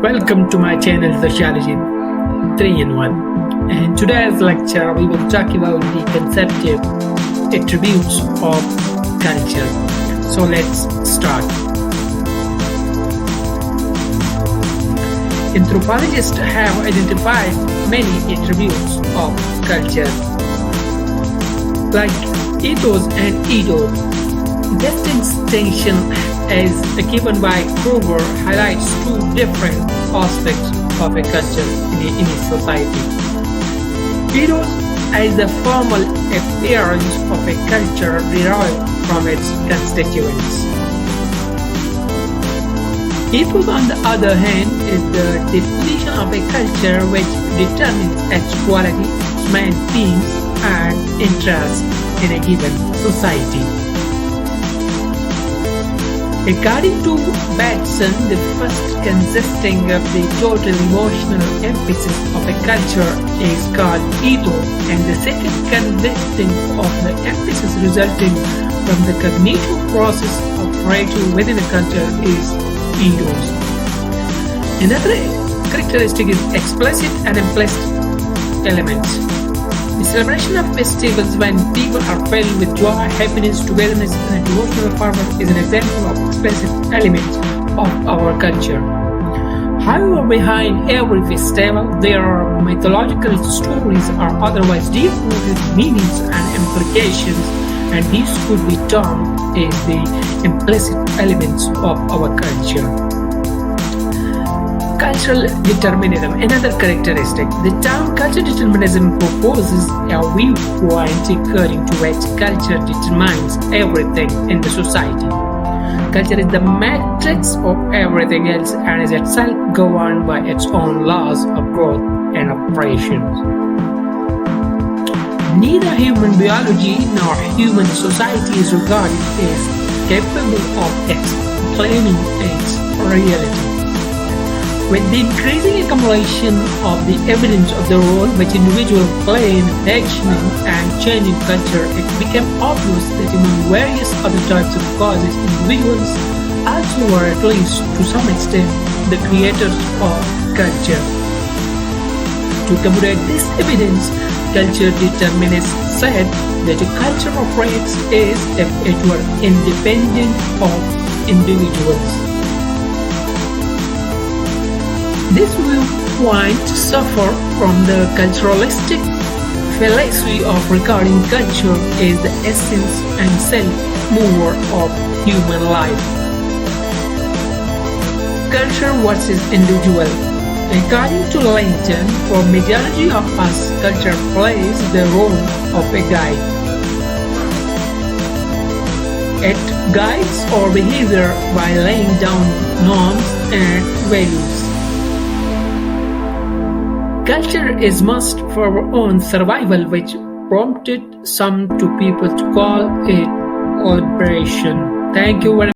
Welcome to my channel Sociology 3-in-1, and today's lecture we will talk about the conceptual attributes of culture. So let's start. Anthropologists have identified many attributes of culture, like ethos and ethos. This distinction, as given by Kruger, highlights two different aspects of a culture in a society. Ethos as the formal appearance of a culture derived from its constituents. Ethos, on the other hand, is the definition of a culture which determines its quality, main themes, and interests in a given society. According to Batson, the first consisting of the total emotional emphasis of a culture is called ethos, and the second consisting of the emphasis resulting from the cognitive process operating within a culture is ethos. Another characteristic is explicit and implicit elements. The celebration of festivals when people are filled with joy, happiness, togetherness, and devotional fervor is an example of explicit elements of our culture. However, behind every festival, there are mythological stories or otherwise deep-rooted meanings and implications, and these could be termed as the implicit elements of our culture. Cultural determinism, another characteristic. The term cultural determinism proposes a viewpoint according to which culture determines everything in the society. Culture is the matrix of everything else and is itself governed by its own laws of growth and operations. Neither human biology nor human society is regarded as capable of explaining its reality. With the increasing accumulation of the evidence of the role which individuals play in affectioning and changing culture, it became obvious that among various other types of causes, individuals also were, at least to some extent, the creators of culture. To accommodate this evidence, culture determinists said that a culture operates as if it were independent of individuals. This viewpoint suffered from the culturalistic fallacy of regarding culture as the essence and self-mover of human life. Culture versus individual. According to Langton, for majority of us, culture plays the role of a guide. It guides our behavior by laying down norms and values. Culture is must for our own survival, which prompted some people to call it liberation. Thank you very much.